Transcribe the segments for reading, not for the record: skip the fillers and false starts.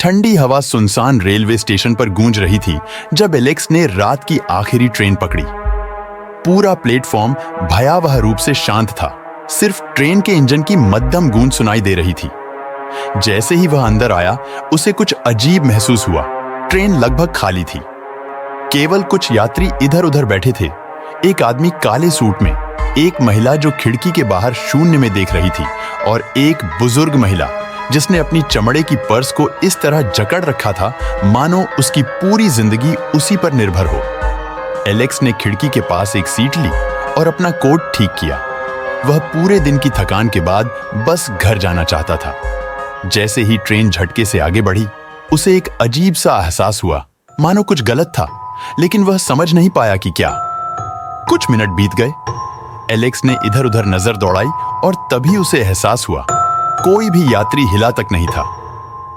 ठंडी हवा सुनसान रेलवे स्टेशन पर गूंज रही थी जब एलेक्स ने रात की आखिरी ट्रेन पकड़ी। पूरा प्लेटफॉर्म भयावह रूप से शांत था, सिर्फ ट्रेन के इंजन की मध्यम गूंज सुनाई दे रही थी। जैसे ही वह अंदर आया, उसे कुछ अजीब महसूस हुआ। ट्रेन लगभग खाली थी, केवल कुछ यात्री इधर उधर बैठे थे। एक आदमी काले सूट में, एक महिला जो खिड़की के बाहर शून्य में देख रही थी, और एक बुजुर्ग महिला जिसने अपनी चमड़े की पर्स को इस तरह जकड़ रखा था मानो उसकी पूरी जिंदगी उसी पर निर्भर हो। एलेक्स ने खिड़की के पास एक सीट ली और अपना कोट ठीक किया। वह पूरे दिन की थकान के बाद बस घर जाना चाहता था। जैसे ही ट्रेन झटके से आगे बढ़ी, उसे एक अजीब सा एहसास हुआ, मानो कुछ गलत था, लेकिन वह समझ नहीं पाया कि क्या। कुछ मिनट बीत गए। एलेक्स ने इधर उधर नजर दौड़ाई और तभी उसे एहसास हुआ, कोई भी यात्री हिला तक नहीं था।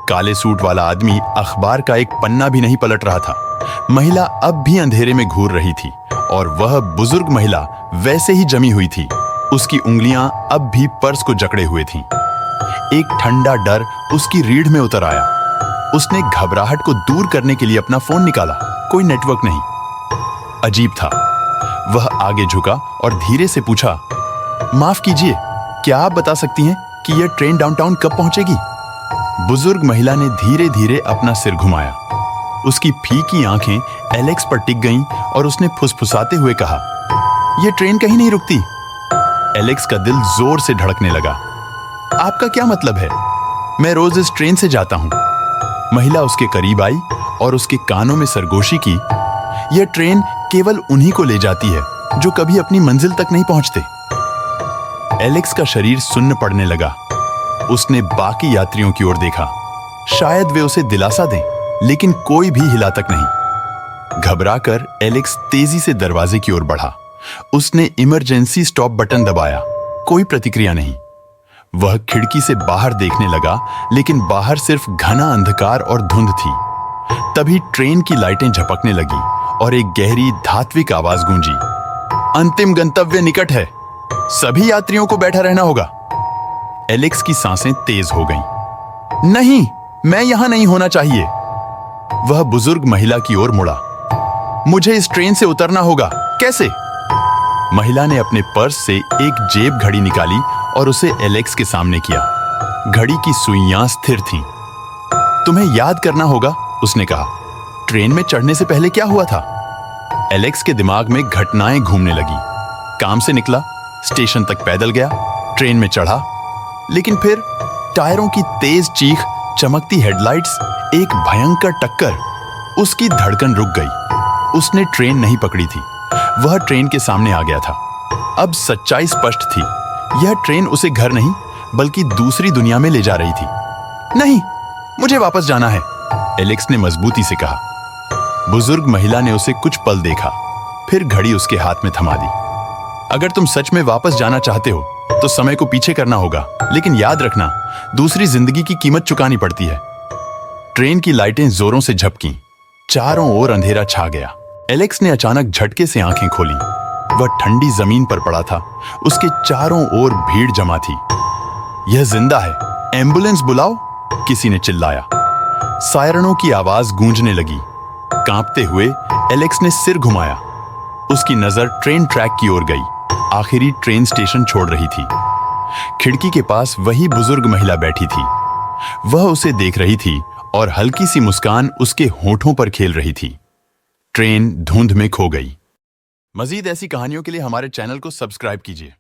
काले सूट वाला आदमी अखबार का एक पन्ना भी नहीं पलट रहा था। महिला अब भी अंधेरे में घूर रही थी और वह बुजुर्ग महिला वैसे ही जमी हुई थी। उसकी उंगलियां अब भी पर्स को जकड़े हुए थीं। एक ठंडा डर उसकी रीढ़ में उतर आया। उसने घबराहट को दूर करने के लिए अपना फोन निकाला। कोई नेटवर्क नहीं। अजीब था। वह आगे झुका और धीरे से पूछा, माफ कीजिए, क्या आप बता सकती हैं कि यह ट्रेन डाउनटाउन कब पहुंचेगी? बुजुर्ग महिला ने धीरे धीरे अपना सिर घुमाया। उसकी फीकी आंखें एलेक्स पर टिक गईं और उसने फुसफुसाते हुए कहा, यह ट्रेन कहीं नहीं रुकती। एलेक्स का दिल जोर से धड़कने लगा। आपका क्या मतलब है? मैं रोज इस ट्रेन से जाता हूं। महिला उसके करीब आई और उसके कानों में सरगोशी की, यह ट्रेन केवल उन्हीं को ले जाती है जो कभी अपनी मंजिल तक नहीं पहुंचते। एलेक्स का शरीर सुन्न पड़ने लगा। उसने बाकी यात्रियों की ओर देखा, शायद वे उसे दिलासा दें, लेकिन कोई भी हिला तक नहीं। घबराकर एलेक्स तेजी से दरवाजे की ओर बढ़ा। उसने इमरजेंसी स्टॉप बटन दबाया। कोई प्रतिक्रिया नहीं। वह खिड़की से बाहर देखने लगा, लेकिन बाहर सिर्फ घना अंधकार और धुंध थी। तभी ट्रेन की लाइटें झपकने लगी और एक गहरी धात्विक आवाज गूंजी, अंतिम गंतव्य निकट है, सभी यात्रियों को बैठा रहना होगा। एलेक्स की सांसें तेज हो गईं। नहीं, मैं यहां नहीं होना चाहिए। वह बुजुर्ग महिला की ओर मुड़ा। मुझे इस ट्रेन से उतरना होगा, कैसे? महिला ने अपने पर्स से एक जेब घड़ी निकाली और उसे एलेक्स के सामने किया। घड़ी की सुइयां स्थिर थीं। तुम्हें याद करना होगा, उसने कहा, ट्रेन में चढ़ने से पहले क्या हुआ था? एलेक्स के दिमाग में घटनाएं घूमने लगी। काम से निकला, स्टेशन तक पैदल गया, ट्रेन में चढ़ा, लेकिन फिर टायरों की तेज चीख, चमकती हेडलाइट्स, एक भयंकर टक्कर। उसकी धड़कन रुक गई। उसने ट्रेन नहीं पकड़ी थी, वह ट्रेन के सामने आ गया था। अब सच्चाई स्पष्ट थी, यह ट्रेन उसे घर नहीं बल्कि दूसरी दुनिया में ले जा रही थी। नहीं, मुझे वापस जाना है, एलेक्स ने मजबूती से कहा। बुजुर्ग महिला ने उसे कुछ पल देखा, फिर घड़ी उसके हाथ में थमा दी। अगर तुम सच में वापस जाना चाहते हो तो समय को पीछे करना होगा, लेकिन याद रखना, दूसरी जिंदगी की कीमत चुकानी पड़ती है। ट्रेन की लाइटें जोरों से झपकीं। चारों ओर अंधेरा छा गया। एलेक्स ने अचानक झटके से आंखें खोली। वह ठंडी जमीन पर पड़ा था। उसके चारों ओर भीड़ जमा थी। यह जिंदा है, एम्बुलेंस बुलाओ, किसी ने चिल्लाया। सायरनों की आवाज गूंजने लगी। कांपते हुए एलेक्स ने सिर घुमाया। उसकी नजर ट्रेन ट्रैक की ओर गई। आखिरी ट्रेन स्टेशन छोड़ रही थी। खिड़की के पास वही बुजुर्ग महिला बैठी थी। वह उसे देख रही थी और हल्की सी मुस्कान उसके होठों पर खेल रही थी। ट्रेन धुंध में खो गई। मजीद ऐसी कहानियों के लिए हमारे चैनल को सब्सक्राइब कीजिए।